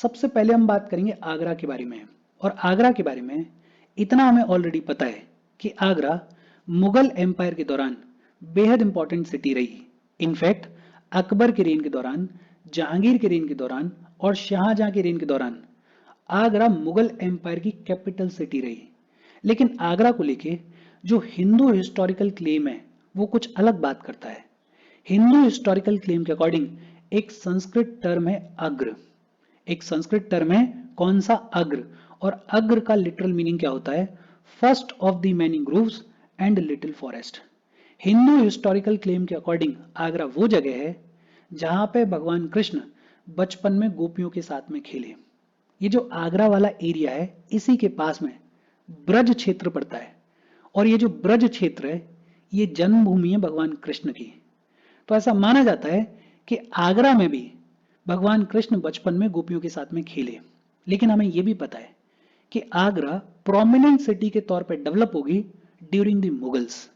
सबसे पहले हम बात करेंगे आगरा के बारे में। और आगरा के बारे में इतना हमें ऑलरेडी पता है कि आगरा मुगल एम्पायर के दौरान बेहद इंपॉर्टेंट सिटी रही। इनफैक्ट अकबर के रेन के दौरान, जहांगीर के रेन के दौरान और शाहजहां के रेन के दौरान आगरा मुगल एम्पायर की कैपिटल सिटी रही। लेकिन आगरा को लेके जो हिंदू हिस्टोरिकल क्लेम है वो कुछ अलग बात करता है। हिंदू हिस्टोरिकल क्लेम के अकॉर्डिंग एक संस्कृत टर्म है अग्र। एक संस्कृत टर्म है कौन सा? अग्र। और अग्र का लिटरल मीनिंग क्या होता है? First of the many groves and little forest. Hindu historical claim के अकॉर्डिंग आगरा वो जगह है जहां पे भगवान कृष्ण बचपन में गोपियों के साथ में खेले। ये जो आगरा वाला एरिया है इसी के पास में ब्रज क्षेत्र पड़ता है। और ये जो ब्रज क्षेत्र है ये जन्मभूमि है भगवान कृष्ण की। तो ऐसा माना जाता है कि आगरा में भी भगवान कृष्ण बचपन में गोपियों के साथ में खेले। लेकिन हमें यह भी पता है कि आगरा प्रोमिनेंट सिटी के तौर पर डेवलप होगी ड्यूरिंग द मुगल्स।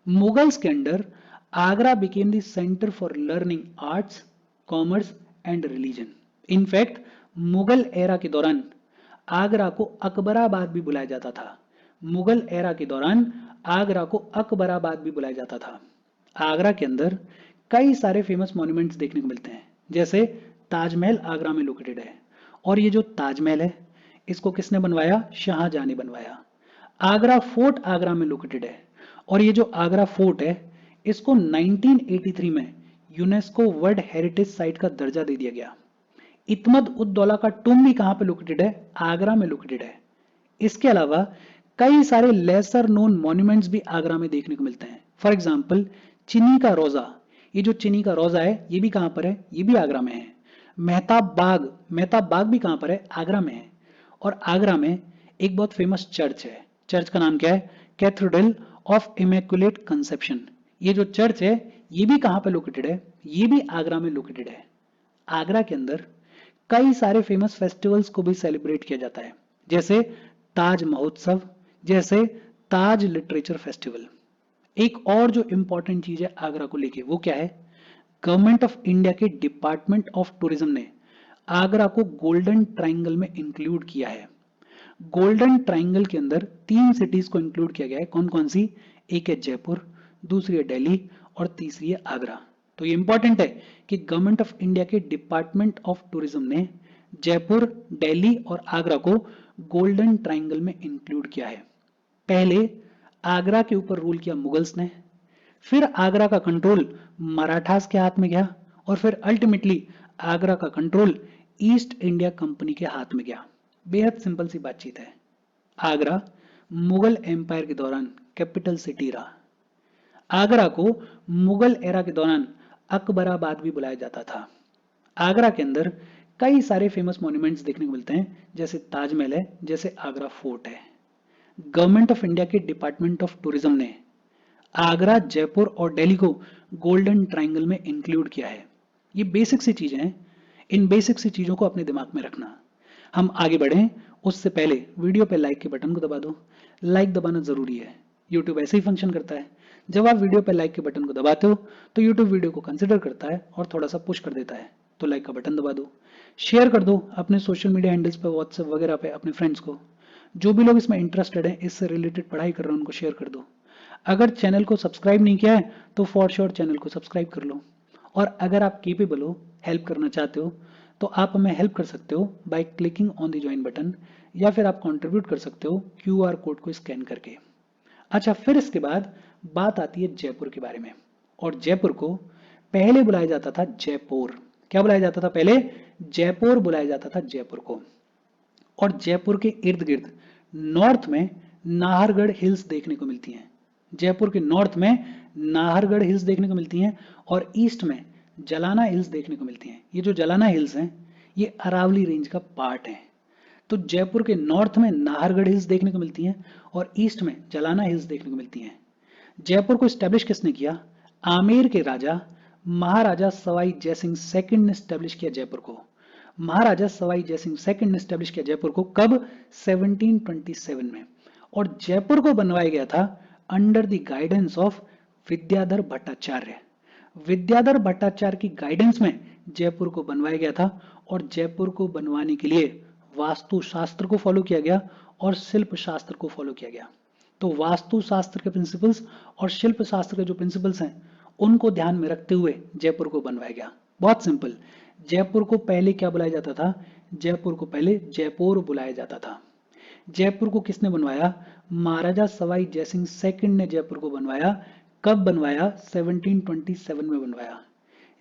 मुगल्स के under Agra became the centre for learning arts, commerce and religion. In fact Mughal era के दौरान आगरा को अकबराबाद भी बुलाया जाता था। मुगल एरा के दौरान आगरा को अकबराबाद भी बुलाया जाता था। आगरा के अंदर कई सारे फेमस मॉन्यूमेंट्स देखने को मिलते हैं, जैसे ताजमहल आगरा में लोकेटेड है। और ये जो ताजमहल है इसको किसने बनवाया? शाहजहां ने बनवाया। आगरा फोर्ट आगरा में लोकेटेड है। और ये जो आगरा फोर्ट है इसको 1983 में यूनेस्को वर्ल्ड हेरिटेज साइट का दर्जा दे दिया गया। इत्मद उद दौला का टूम भी कहां पे लोकेटेड है? आगरा में लोकेटेड है। इसके अलावा कई सारे लेसर नोन मॉन्यूमेंट्स भी आगरा में देखने को मिलते हैं। फॉर एग्जाम्पल चीनी का रोजा। ये जो चीनी का रोजा है ये भी कहां पर है? ये भी आगरा में है। मेहताब बाग भी कहां पर है? आगरा में है। और आगरा में एक बहुत फेमस चर्च है। चर्च का नाम क्या है? Cathedral of immaculate conception. ये जो चर्च है ये भी कहां पे लोकेटेड है? ये भी आगरा में लोकेटेड है। आगरा के अंदर कई सारे फेमस फेस्टिवल्स को भी सेलिब्रेट किया जाता है, जैसे ताज महोत्सव, जैसे ताज लिटरेचर फेस्टिवल। एक और जो इंपॉर्टेंट चीज है आगरा को लेके वो क्या है? गवर्नमेंट ऑफ इंडिया के डिपार्टमेंट ऑफ टूरिज्म ने आगरा को गोल्डन ट्राइंगल में इंक्लूड किया है। गोल्डन ट्राइंगल के अंदर 3 सिटीज को इंक्लूड किया गया है। कौन कौन सी? एक है जयपुर, दूसरी है दिल्ली और तीसरी है आगरा। तो ये इंपॉर्टेंट है कि गवर्नमेंट ऑफ इंडिया के डिपार्टमेंट ऑफ टूरिज्म ने जयपुर, दिल्ली और आगरा को गोल्डन ट्राइंगल में इंक्लूड किया है। पहले आगरा के ऊपर रूल किया मुगल्स ने, फिर आगरा का कंट्रोल मराठास के हाथ में गया और फिर अल्टीमेटली आगरा का कंट्रोल ईस्ट इंडिया कंपनी के हाथ में गया। बेहद सिंपल सी बातचीत है। आगरा मुगल एम्पायर के दौरान कैपिटल सिटी रहा। आगरा को मुगल एरा के दौरान अकबराबाद भी बुलाया जाता था। आगरा के अंदर कई सारे फेमस मॉन्यूमेंट्स देखने को मिलते हैं, जैसे ताजमहल है, जैसे आगरा फोर्ट है। गवर्नमेंट ऑफ इंडिया के डिपार्टमेंट ऑफ टूरिज्म ने आगरा, जयपुर और दिल्ली को गोल्डन ट्राइंगल में इंक्लूड किया है। ये बेसिक सी चीजें हैं। इन बेसिक सी चीजों को अपने दिमाग में रखना। हम आगे बढ़ें उससे पहले वीडियो पे लाइक के बटन को दबा दो। लाइक दबाना जरूरी है। यूट्यूब ऐसे ही फंक्शन करता है, जब आप वीडियो पे लाइक के बटन को दबाते हो तो यूट्यूब वीडियो को कंसिडर करता है और थोड़ा सा पुश कर देता है। तो लाइक का बटन दबा दो, शेयर कर दो अपने सोशल मीडिया हैंडल्स पे, व्हाट्सएप वगैरह पे अपने फ्रेंड्स को। जो भी लोग इसमें इंटरेस्टेड हैं, इससे रिलेटेड पढ़ाई कर रहे हैं, उनको शेयर कर दो। अगर चैनल को सब्सक्राइब नहीं किया है तो फॉर श्योर चैनल को सब्सक्राइब कर लो। और अगर आप केपेबल हो, हेल्प करना चाहते हो, तो आप हमें हेल्प कर सकते हो by clicking on the join button, या फिर आप कंट्रीब्यूट कर सकते हो क्यूआर कोड को स्कैन करके। अच्छा, फिर इसके बाद बात आती है जयपुर के बारे में। और जयपुर को पहले बुलाया जाता था जयपुर। क्या बुलाया जाता था पहले? जयपुर बुलाया जाता था जयपुर को। और जयपुर के इर्द गिर्द नॉर्थ में नाहरगढ़ हिल्स देखने को मिलती हैं। जयपुर के नॉर्थ में नाहरगढ़ हिल्स देखने को मिलती हैं और ईस्ट में जलाना हिल्स देखने को मिलती हैं। ये जो जलाना हिल्स हैं ये अरावली रेंज का पार्ट है। तो जयपुर के नॉर्थ में नाहरगढ़ हिल्स देखने को मिलती हैं और ईस्ट में जलाना हिल्स देखने को मिलती हैं। जयपुर को स्टैब्लिश किसने किया? आमेर के राजा महाराजा सवाई जयसिंह सेकंड ने स्टैब्लिश किया जयपुर को। महाराजा सवाई जयसिंह सेकंड ने स्टैब्लिश किया जयपुर को। कब? 1727 में। और जयपुर को बनवाया गया था under the guidance of Vidyadhar Bhattacharya. Vidyadhar Bhattacharya की गाइडेंस में जयपुर को बनवाया गया था और जयपुर को बनवाने के लिए वास्तु शास्त्र को फॉलो किया गया और शिल्प शास्त्र को फॉलो किया गया। तो वास्तु शास्त्र के प्रिंसिपल्स और शिल्प शास्त्र के जो प्रिंसिपल्स हैं उनको ध्यान में रखते हुए जयपुर को बनवाया गया। बहुत सिंपल, जयपुर को पहले क्या बुलाया जाता था? जयपुर को पहले जयपुर बुलाया जाता था। जयपुर को किसने बनवाया? महाराजा सवाई जयसिंह सेकंड ने जयपुर को बनवाया। कब बनवाया? 1727 में बनवाया।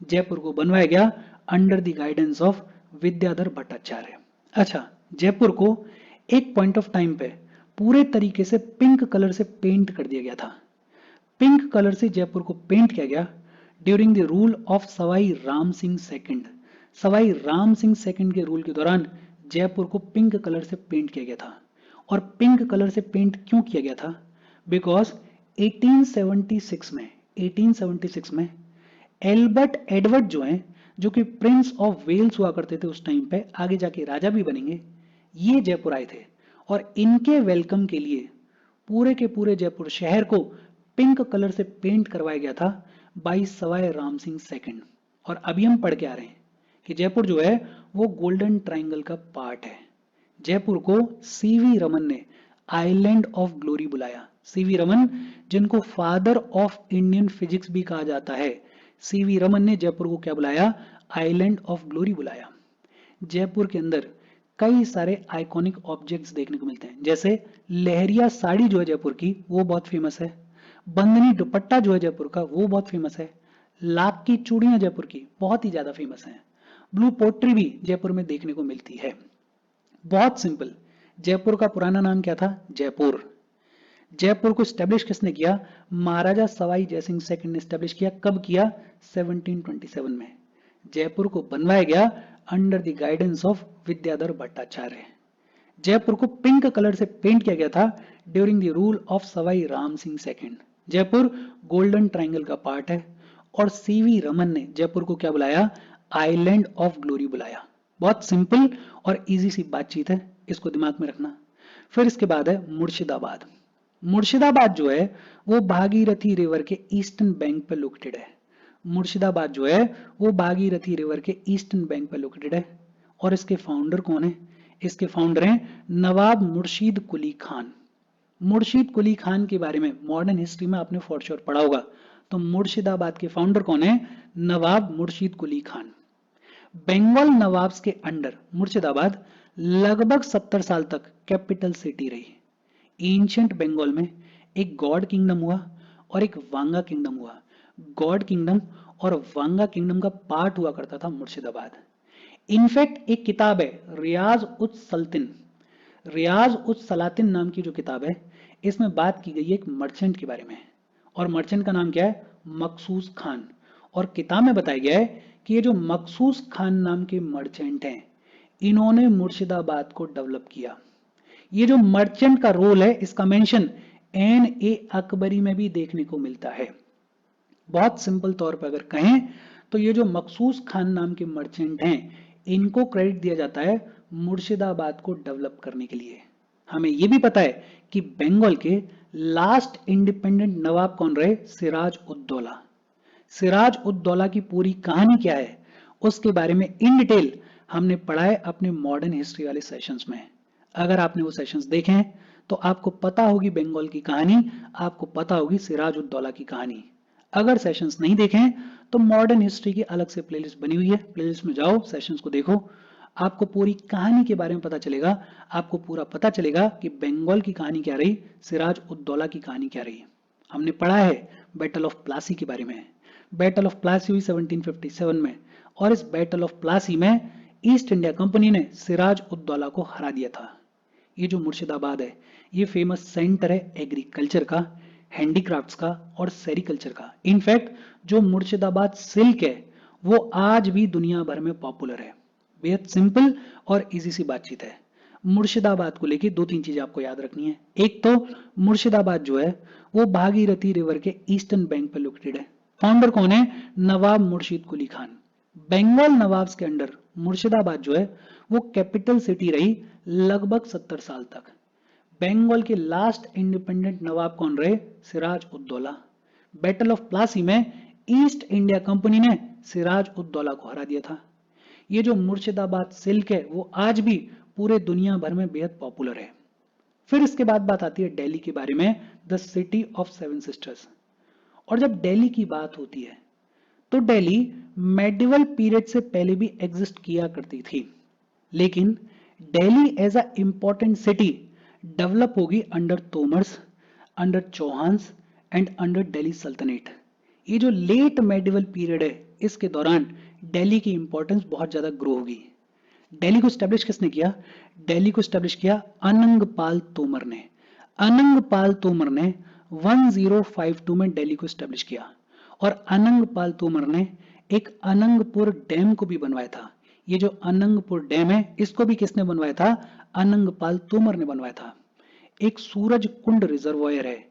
जयपुर को बनवाया गया under the guidance of Vidyadhar Bhattacharya. अच्छा, जयपुर को एक पॉइंट ऑफ टाइम पे पूरे तरीके से पिंक कलर से पेंट कर दिया गया था। पिंक कलर से जयपुर को पेंट किया गया during the rule of Sawai Ram Singh second. Sawai Ram Singh second के रूल के दौरान जयपुर को पिंक कलर से पेंट किया गया था। और पिंक कलर से पेंट क्यों किया गया था? बिकॉज 1876 में एल्बर्ट एडवर्ड जो हैं, जो कि प्रिंस ऑफ वेल्स हुआ करते थे उस टाइम पे, आगे जाके राजा भी बनेंगे, ये जयपुर आए थे और इनके वेलकम के लिए पूरे के पूरे जयपुर शहर को पिंक कलर से पेंट करवाया गया था बाई सवाई राम सिंह सेकंड। और अभी हम पढ़ के आ रहे हैं कि जयपुर जो है वो गोल्डन ट्रायंगल का पार्ट है। जयपुर को सीवी रमन ने आइलैंड ऑफ ग्लोरी बुलाया। सीवी रमन, जिनको फादर ऑफ इंडियन फिजिक्स भी कहा जाता है, सीवी रमन ने जयपुर को क्या बुलाया? आइलैंड ऑफ ग्लोरी बुलाया। जयपुर के अंदर कई सारे आइकॉनिक ऑब्जेक्ट्स देखने को मिलते हैं, जैसे लहरिया साड़ी जो है जयपुर की वो बहुत फेमस है। बंदनी दुपट्टा जो है जयपुर का वो बहुत फेमस है। लाख की चूड़ियां जयपुर की बहुत ही ज्यादा फेमस हैं। ब्लू पोट्री भी जयपुर में देखने को मिलती है। बहुत सिंपल, जयपुर का पुराना नाम क्या था? जयपुर। जयपुर को स्टैब्लिश किसने किया? महाराजा सवाई जयसिंह सेकंड ने स्टैब्लिश किया। कब किया? 1727 में। जयपुर को बनवाया गया under the guidance of Vidyadhar Bhattacharya. Jaipur को पिंक कलर से पेंट किया गया था during the rule of Sawai Ram Singh second. Jaipur golden triangle का पार्ट है और सीवी रमन ने जयपुर को क्या बुलाया? आइलैंड ऑफ ग्लोरी बुलाया। बहुत सिंपल और इजी सी बातचीत है, इसको दिमाग में रखना। फिर इसके बाद है मुर्शिदाबाद। मुर्शिदाबाद जो है वो भागीरथी रिवर के ईस्टर्न बैंक पर लोकेटेड है। मुर्शिदाबाद जो है वो भागीरथी रिवर के ईस्टर्न बैंक पर लोकेटेड है। और इसके फाउंडर कौन है? इसके फाउंडर हैं नवाब मुर्शीद कुली खान। मुर्शीद कुली खान के बारे में मॉडर्न हिस्ट्री में आपने फॉर श्योर पढ़ा होगा। तो मुर्शिदाबाद के फाउंडर कौन है? नवाब मुर्शीद कुली खान। बंगाल नवाब्स के अंडर मुर्शिदाबाद लगभग 70 साल तक कैपिटल सिटी रही। एंशिएंट बंगाल में एक गॉड किंगडम हुआ और एक वांगा किंगडम हुआ। गॉड किंगडम और वांगा किंगडम का पार्ट हुआ करता था मुर्शिदाबाद। इनफैक्ट एक किताब है रियाज उस सल्तिन, रियाज उस सलातिन नाम की जो किताब है, इसमें बात की गई है एक मर्चेंट के बारे में। और मर्चेंट का नाम क्या है? मखसूस खान। और किताब में बताया गया है कि ये जो मखसूस खान नाम के मर्चेंट हैं, इन्होंने मुर्शिदाबाद को डेवलप किया। ये जो मर्चेंट का रोल है, इसका मेंशन एन.ए. अकबरी में भी देखने को मिलता है। बहुत सिंपल तौर पर अगर कहें तो ये जो मखसूस खान नाम के मर्चेंट हैं, इनको क्रेडिट दिया जाता है मुर्शिदाबाद को डेवलप करने के लिए। हमें यह भी पता है कि बंगाल के लास्ट इंडिपेंडेंट नवाब कौन रहे? सिराज उद दौला। सिराज उद दौला की पूरी कहानी क्या है उसके बारे में इन डिटेल हमने पढ़ा है अपने मॉडर्न हिस्ट्री वाले सेशंस में। अगर आपने वो सेशंस देखे हैं तो आपको पता होगी बंगाल की कहानी, आपको पता होगी सिराज उद दौला की कहानी। अगर सेशंस नहीं देखे हैं तो मॉडर्न हिस्ट्री की अलग से प्लेलिस्ट बनी हुई है, प्लेलिस्ट में जाओ, सेशंस को देखो, आपको पूरी कहानी के बारे में पता चलेगा। आपको पूरा पता चलेगा कि बंगाल की कहानी क्या रही, सिराज उद दौला की कहानी क्या रही। हमने पढ़ा है बैटल ऑफ प्लासी के बारे में। बैटल ऑफ प्लासी हुई 1757 में और इस बैटल ऑफ प्लासी में ईस्ट इंडिया कंपनी ने सिराज उद दौला को हरा दिया था। ये जो मुर्शिदाबाद है ये फेमस सेंटर है एग्रीकल्चर का, हैंडीक्राफ्ट्स का और सेरिकल्चर का। इनफैक्ट जो मुर्शिदाबाद सिल्क है वो आज भी दुनिया भर में पॉपुलर है। बेहद सिंपल और इजी सी बातचीत है। मुर्शिदाबाद को लेके 2-3 चीजें आपको याद रखनी है। एक तो मुर्शिदाबाद जो है वो भागीरथी रिवर के ईस्टर्न बैंक पर लोकेटेड है। फाउंडर कौन है? नवाब मुर्शीद कुली खान। बंगाल नवाब्स के अंडर मुर्शिदाबाद जो है वो कैपिटल सिटी रही लगभग 70 साल तक। बंगाल के लास्ट इंडिपेंडेंट नवाब कौन रहे? सिराज उद दौला। बैटल ऑफ प्लासी में ईस्ट इंडिया कंपनी ने सिराज उद दौला को हरा दिया था। ये जो मुर्शिदाबाद सिल्क है वो आज भी पूरे दुनिया भर में बेहद पॉपुलर है। फिर इसके बाद बात आती है दिल्ली के बारे में, the city of seven sisters. और जब दिल्ली की बात होती है तो दिल्ली मेडिवल पीरियड से पहले भी एग्जिस्ट किया करती थी, लेकिन Delhi as a important city develop होगी under Tomars, under Chauhans and under Delhi सल्तनत। ये जो लेट मेडिवल पीरियड है इसके दौरान दिल्ली की इंपॉर्टेंस बहुत ज्यादा ग्रो होगी। दिल्ली को स्टैब्लिश किसने किया? दिल्ली को स्टैब्लिश किया अनंगपाल तोमर ने। अनंगपाल तोमर ने 1052 में दिल्ली को स्टैब्लिश किया और अनंगपाल तोमर ने एक अनंगपुर डैम को भी बनवाया था। ये जो अनंगपुर डैम है इसको भी किसने बनवाया था? अनंगपाल तोमर ने बनवाया था। एक सूरज कुंड रिजर्वायर है,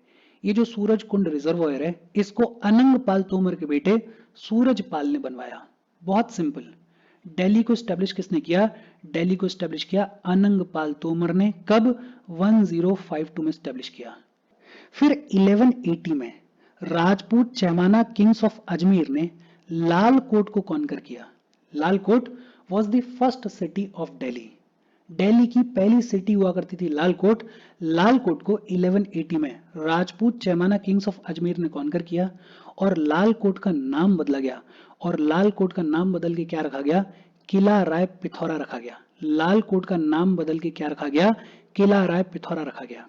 ये जो सूरज कुंड रिजर्वायर है इसको अनंगपाल तोमर के बेटे सूरजपाल ने बनवाया। बहुत सिंपल। दिल्ली को स्टैब्लिश किसने किया? दिल्ली को स्टैब्लिश किया अनंगपाल तोमर ने। कब? 1052 में स्टैब्लिश किया। फिर 1180 में राजपूत चैमाना किंग्स ऑफ अजमेर ने लाल कोट को कॉन्कर किया। Lal Kot was the first city of Delhi. Delhi की पहली सिटी हुआ करती थी लाल कोट। लाल कोट को 1180 में राजपूत चैमाना किंग्स ऑफ अजमेर ने कॉन्कर किया और लाल कोट का नाम बदला गया। और लाल कोट का नाम बदल के क्या रखा गया? किला राय पिथौरा रखा गया। लाल कोट का नाम बदल के क्या रखा गया? किला राय पिथौरा रखा गया।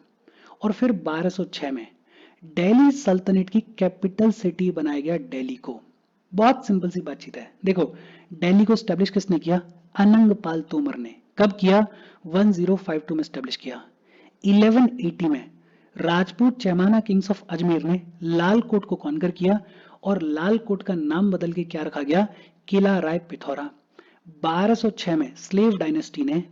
और फिर 1206 में दिल्ली सल्तनत की कैपिटल सिटी बनाया गया दिल्ली को। बहुत सिंपल सी बातचीत है। देखो, दिल्ली को स्टैब्लिश किसने किया? अनंगपाल तोमर ने। कब किया? 1052 में स्टैब्लिश किया। 1180 में राजपूत चैमाना किंग्स ऑफ अजमेर ने लाल कोट को कॉन्कर किया और लाल कोट का नाम बदल के क्या रखा गया? किला राय पिथौरा। 1206 में स्लेव डायनेस्टी ने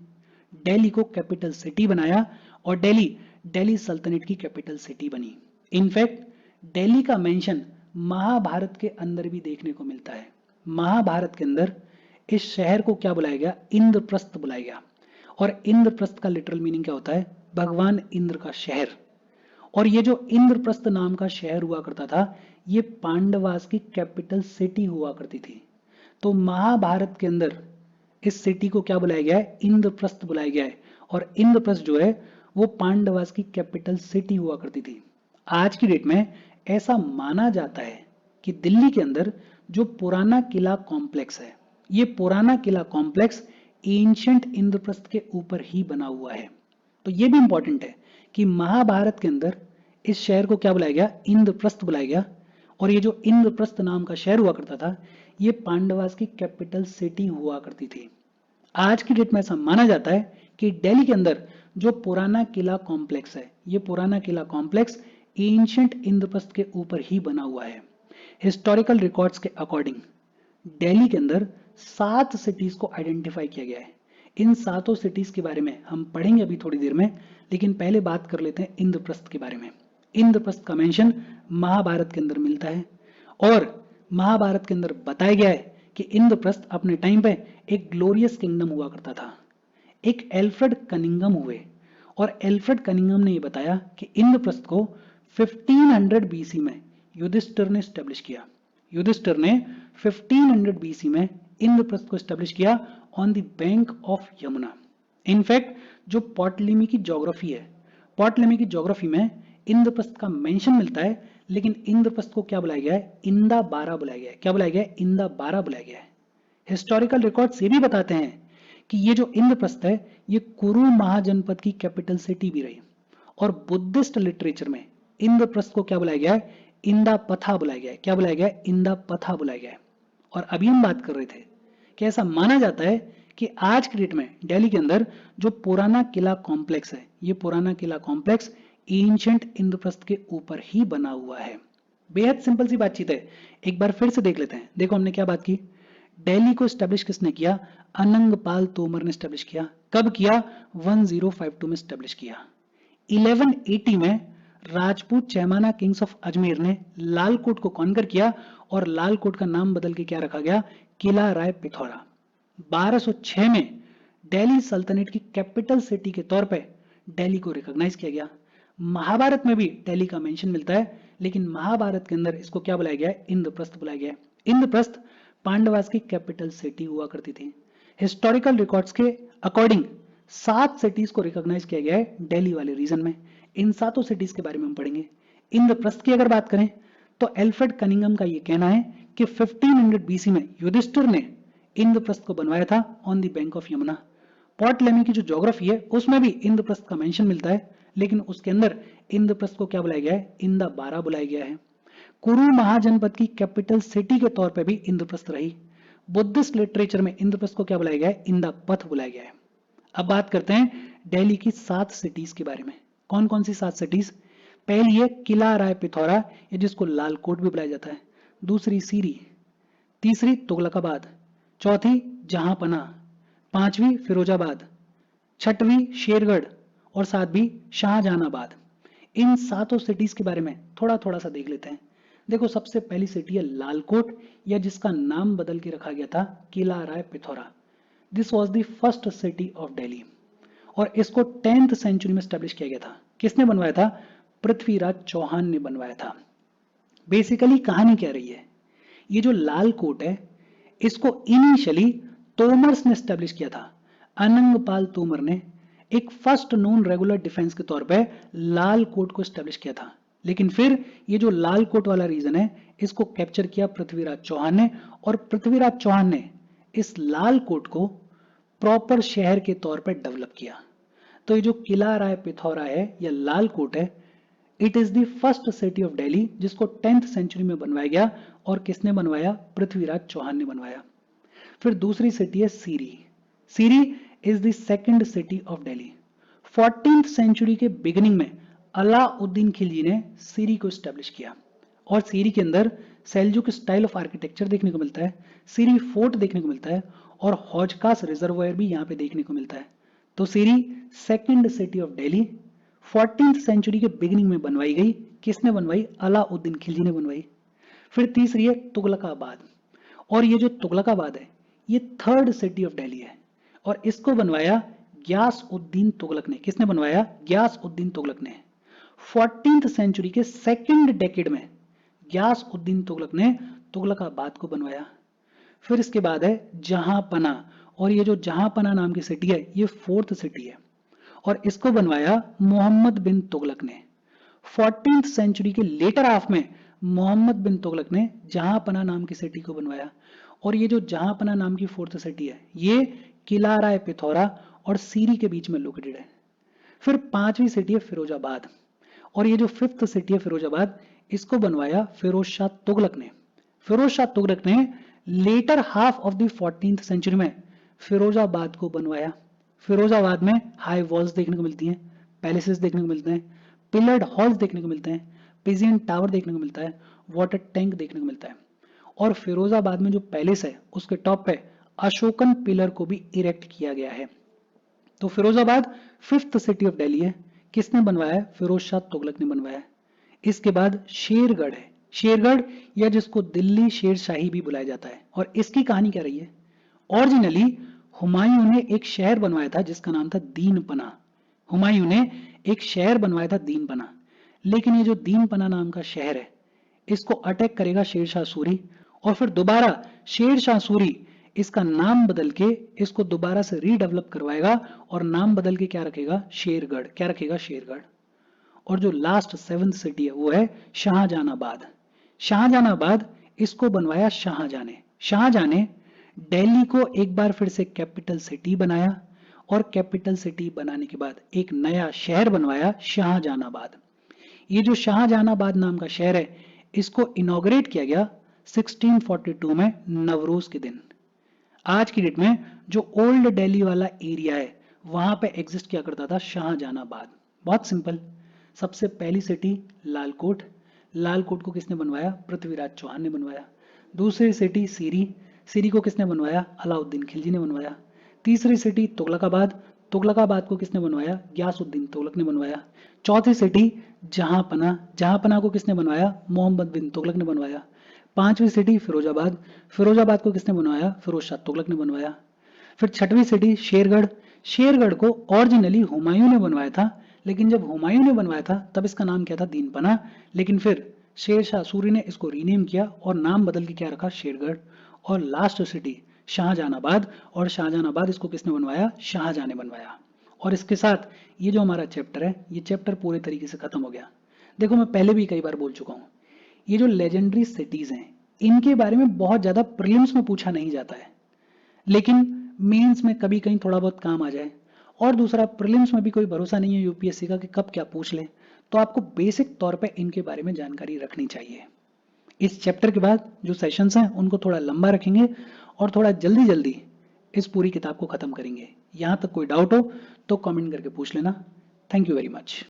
दिल्ली को कैपिटल सिटी बनाया और दिल्ली सल्तनत की कैपिटल सिटी बनी। इनफैक्ट दिल्ली का मेंशन महाभारत के अंदर भी देखने को मिलता है। महाभारत के अंदर इस शहर को क्या बुलाया गया? इंद्रप्रस्थ बुलाया गया। और इंद्रप्रस्थ का लिटरल मीनिंग क्या होता है? भगवान इंद्र का शहर। और ये जो इंद्रप्रस्थ नाम का शहर हुआ करता था ये पांडवास की कैपिटल सिटी हुआ करती थी। तो महाभारत के अंदर इस सिटी को क्या बुलाया गया है? इंद्रप्रस्थ बुलाया गया है। और इंद्रप्रस्थ जो है वो पांडवास की कैपिटल सिटी हुआ करती थी। आज की डेट में ऐसा माना जाता है कि दिल्ली के अंदर जो पुराना किला कॉम्प्लेक्स है ये पुराना किला कॉम्प्लेक्स एंशिएंट इंद्रप्रस्थ के ऊपर ही बना हुआ है। तो ये भी इंपॉर्टेंट है कि महाभारत के अंदर इस शहर को क्या बुलाया गया? इंद्रप्रस्थ बुलाया गया। और ये जो इंद्रप्रस्थ नाम का शहर हुआ करता था ये पांडवास की कैपिटल सिटी हुआ करती थी। आज की डेट में ऐसा माना जाता है कि दिल्ली के अंदर जो पुराना किला कॉम्प्लेक्स है ये पुराना किला कॉम्प्लेक्स एंशिएंट इंद्रप्रस्थ के ऊपर ही बना हुआ है। हिस्टोरिकल रिकॉर्ड्स के अकॉर्डिंग दिल्ली के अंदर 7 सिटीज को आइडेंटिफाई किया गया है। इन 7 सिटीज के बारे में हम पढ़ेंगे अभी थोड़ी देर में, लेकिन पहले बात कर लेते हैं इंद्रप्रस्थ के बारे में। इंद्रप्रस्थ का मेंशन महाभारत के अंदर मिलता है और महाभारत के अंदर बताया गया है कि इंद्रप्रस्थ अपने टाइम पे एक ग्लोरियस किंगडम हुआ करता था। एक एल्फ्रेड कनिंगम हुए और एल्फ्रेड कनिंगम ने यह बताया कि इंद्रप्रस्थ को 1500 बीसी में युधिष्ठिर ने स्टैब्लिश किया। युधिष्ठिर ने 1500 बीसी में इंद्रप्रस्थ को स्टैब्लिश किया on the bank of Yamuna. In fact जो पॉटलेमी की ज्योग्राफी है, पॉटलेमी की ज्योग्राफी में इंद्रप्रस्थ का मेंशन मिलता है, लेकिन इंद्रप्रस्थ को क्या बुलाया गया है? इंदा बारा बुलाया गया है। क्या बुलाया गया है? इंदा बारा बुलाया गया है। हिस्टोरिकल रिकॉर्ड्स ये भी बताते हैं कि ये जो इंद्रप्रस्थ है ये कुरु महाजनपद की कैपिटल सिटी भी रही। और बुद्धिस्ट लिटरेचर में इंद्रप्रस्थ को क्या बुलाया गया है? इंदा पथा बुलाया गया है। क्या बुलाया गया है? इंदा पथा बुलाया गया है। और अभी हम बात कर रहे थे कि ऐसा माना जाता है कि आज की डेट में दिल्ली के अंदर जो पुराना किला कॉम्प्लेक्स है ये पुराना किला कॉम्प्लेक्स एंशिएंट इंद्रप्रस्थ के ऊपर ही बना हुआ है। बेहद सिंपल सी बातचीत है, एक बार फिर से देख लेते हैं। देखो हमने क्या बात की, दिल्ली को स्टैब्लिश किसने किया? अनंगपाल तोमर ने स्टैब्लिश किया। कब किया? 1052 में स्टैब्लिश किया। 1180 में राजपूत चैमाना किंग्स ऑफ अजमेर ने लाल कोट को कॉन्कर किया और लाल कोट का नाम बदल के क्या रखा गया? किला राय पिथौरा। 1206 में दिल्ली सल्तनत की कैपिटल सिटी के तौर पे दिल्ली को रिकॉग्नाइज किया गया। महाभारत में भी दिल्ली का मेंशन मिलता है, लेकिन महाभारत के अंदर इसको क्या बुलाया गया है? इंद्रप्रस्थ बुलाया गया है। इंद्रप्रस्थ पांडवास की कैपिटल सिटी हुआ करती थी। हिस्टोरिकल रिकॉर्ड्स के अकॉर्डिंग 7 सिटीज को रिकॉग्नाइज किया गया है दिल्ली वाले रीजन में। इन 7 सिटीज के बारे में हम पढ़ेंगे। इंद्रप्रस्थ की अगर बात करें तो एल्फ्रेड कनिंघम का यह कहना है कि 1500 बीसी में युधिष्ठिर ने इंद्रप्रस्थ को बनवाया था on the bank of Yamuna. Ptolemy की जो ज्योग्राफी है उसमें भी इंद्रप्रस्थ का मेंशन मिलता है, लेकिन उसके अंदर इंद्रप्रस्थ को क्या बुलाया गया है, इंदा 12 बुलाया गया है। कुरु महाजनपद की कैपिटल सिटी के तौर पे भी इंद्रप्रस्थ रही। बुद्धिस्ट लिटरेचर में इंद्रप्रस्थ को क्या बुलाया गया है, इंदा पथ बुलाया गया है। अब बात करते हैं दिल्ली की 7 सिटीज के बारे में। कौन कौन सी 7 सिटीज? पहली है किला राय पिथौरा, जिसको लाल कोट भी बुलाया जाता है। दूसरी सीरी, तीसरी तुगलकाबाद, चौथी जहांपना, पांचवी फिरोजाबाद, छठवीं शेरगढ़ और सातवीं शाहजहानाबाद। इन 7 सिटीज के बारे में थोड़ा थोड़ा सा देख लेते हैं। देखो, सबसे पहली सिटी है लालकोट, या जिसका नाम बदल के रखा गया था Qila Rai Pithora. This was the first city of Delhi और इसको 10th सेंचुरी में स्टैब्लिश किया गया था। किसने बनवाया था? पृथ्वीराज चौहान ने बनवाया था। बेसिकली कहानी क्या रही है, ये जो लाल कोट है इसको इनिशियली तोमर्स ने स्टैब्लिश किया था। अनंगपाल तोमर ने एक फर्स्ट नोन रेगुलर डिफेंस के तौर पे लाल कोट को स्टैब्लिश किया था, लेकिन फिर ये जो लाल कोट वाला रीजन है इसको कैप्चर किया पृथ्वीराज चौहान ने, और पृथ्वीराज चौहान ने इस लाल कोट को प्रॉपर शहर के तौर पे डेवलप किया। तो ये जो किला राय पिथौरा है या लाल कोट है, it is the first city of Delhi जिसको 10th सेंचुरी में बनवाया गया। और किसने बनवाया? पृथ्वीराज चौहान ने बनवाया। फिर दूसरी सिटी है Siri. Siri is the second city of Delhi. 14th century के बिगिनिंग में अलाउद्दीन खिलजी ने सीरी को स्टैब्लिश किया, और सीरी के अंदर सेल्जुक स्टाइल ऑफ आर्किटेक्चर देखने को मिलता है, सीरी फोर्ट देखने को मिलता है, और हौजकास रिजर्वायर भी यहाँ पे देखने को मिलता है। तो Siri second city of Delhi 14th century के बिगिनिंग में बनवाई गई। किसने बनवाई? अलाउद्दीन खिलजी ने बनवाई। फिर तीसरी है तुगलकाबाद, और ये जो तुगलकाबाद है ये 3rd सिटी ऑफ दिल्ली है, और इसको बनवाया गियास-उद-दीन तुगलक ने। किसने बनवाया? गियास-उद-दीन तुगलक ने। 14th सेंचुरी के सेकंड डेकेड में गियास-उद-दीन तुगलक ने तुगलकाबाद को बनवाया। फिर इसके बाद है जहांपना, और ये जो जहांपना नाम की सिटी है ये 4th सिटी है, और इसको बनवाया मोहम्मद बिन तुगलक ने। 14th सेंचुरी के लेटर हाफ में मोहम्मद बिन तुगलक ने जहांपना नाम की सिटी को बनवाया, और ये जो जहांपना नाम की 4th सिटी है ये किला राय पिथौरा और सीरी के बीच में लोकेटेड है। फिर 5वीं सिटी है फिरोजाबाद, और ये जो 5th सिटी है फिरोजाबाद इसको बनवाया फिरोज शाह तुगलक ने। फिरोज शाह तुगलक ने later half of the 14th century में फिरोजाबाद को बनवाया। फिरोजाबाद में हाई वॉल्स देखने को मिलती हैं, पैलेसेस देखने को मिलते हैं, पिलर्ड हॉल्स देखने को मिलते हैं, पिजियन टावर देखने को मिलता है, वाटर टैंक देखने को मिलता है, और फिरोजाबाद में जो पैलेस है उसके टॉप पे अशोकन पिलर को भी इरेक्ट किया गया है। तो Firozabad 5th city of Delhi है। किसने बनवाया? फिरोज शाह तुगलक ने बनवाया। इसके बाद शेरगढ़ है। शेरगढ़ या जिसको दिल्ली शेरशाही भी बुलाया जाता है, और इसकी कहानी क्या रही है? ओरिजिनली हुमायूं ने एक शहर बनवाया था जिसका नाम था दीनपना। हुमायूं ने एक शहर बनवाया था दीनपना, लेकिन ये जो दीनपना नाम का शहर है इसको अटैक करेगा शेरशाह सूरी, और फिर दोबारा शेरशाह सूरी इसका नाम बदल के इसको दोबारा से रीडेवलप करवाएगा, और नाम बदल के क्या रखेगा? शेरगढ़। क्या रखेगा? शेरगढ़। और जो लास्ट 7th सिटी है वो है शाहजहानाबाद। शाहजहानाबाद इसको बनवाया शाहजहां ने। शाहजहां ने दिल्ली को एक बार फिर से कैपिटल सिटी बनाया, और कैपिटल सिटी बनाने के बाद एक नया शहर बनवाया शाहजहानाबाद। ये जो शाहजहानाबाद नाम का शहर है इसको इनॉग्रेट किया गया 1642 में नवरोज के दिन। आज की डेट में जो ओल्ड दिल्ली वाला एरिया है वहां पे एग्जिस्ट किया करता था शाहजहानाबाद। बहुत सिंपल। सबसे पहली सिटी लालकोट। लालकोट को किसने बनवाया? पृथ्वीराज चौहान ने बनवाया। दूसरी सिटी सीरी। सीरी को किसने बनवाया? अलाउद्दीन खिलजी ने बनवाया। तीसरी सिटी तुगलकाबाद। तुगलकाबाद को किसने बनवाया? गियासुद्दीन तुगलक ने बनवाया। चौथी सिटी जहांपना। जहांपना को किसने बनवाया? मोहम्मद बिन तुगलक ने बनवाया। पांचवी सिटी फिरोजाबाद। फिरोजाबाद को किसने बनवाया? फिरोज शाह तुगलक ने बनवाया। फिर छठवीं सिटी शेरगढ़। शेरगढ़ को ओरिजिनली हुमायूं ने बनवाया था, लेकिन जब हुमायूं ने बनवाया था तब इसका नाम क्या था? दीनपना। लेकिन फिर शेरशाह सूरी ने इसको रीनेम किया और नाम बदल के क्या रखा? शेरगढ़। और लास्ट सिटी शाहजहानाबाद, और शाहजहानाबाद इसको किसने बनवाया? शाहजहां ने बनवाया। और इसके साथ ये जो हमारा चैप्टर है, ये चैप्टर पूरे तरीके से खत्म हो गया। देखो मैं पहले भी कई बार बोल चुका हूँ, ये जो लेजेंडरी सिटीज हैं इनके बारे में बहुत ज्यादा प्रीलिम्स में पूछा नहीं जाता है, लेकिन मेंस में कभी कहीं थोड़ा बहुत काम आ जाए। और दूसरा, प्रीलिम्स में भी कोई भरोसा नहीं है यूपीएससी का कि कब क्या पूछ ले, तो आपको बेसिक तौर पे इनके बारे में जानकारी रखनी चाहिए। इस चैप्टर के बाद जो सेशंस हैं उनको थोड़ा लंबा रखेंगे और थोड़ा जल्दी जल्दी इस पूरी किताब को खत्म करेंगे। यहाँ तक कोई डाउट हो तो कमेंट करके पूछ लेना। Thank you very much.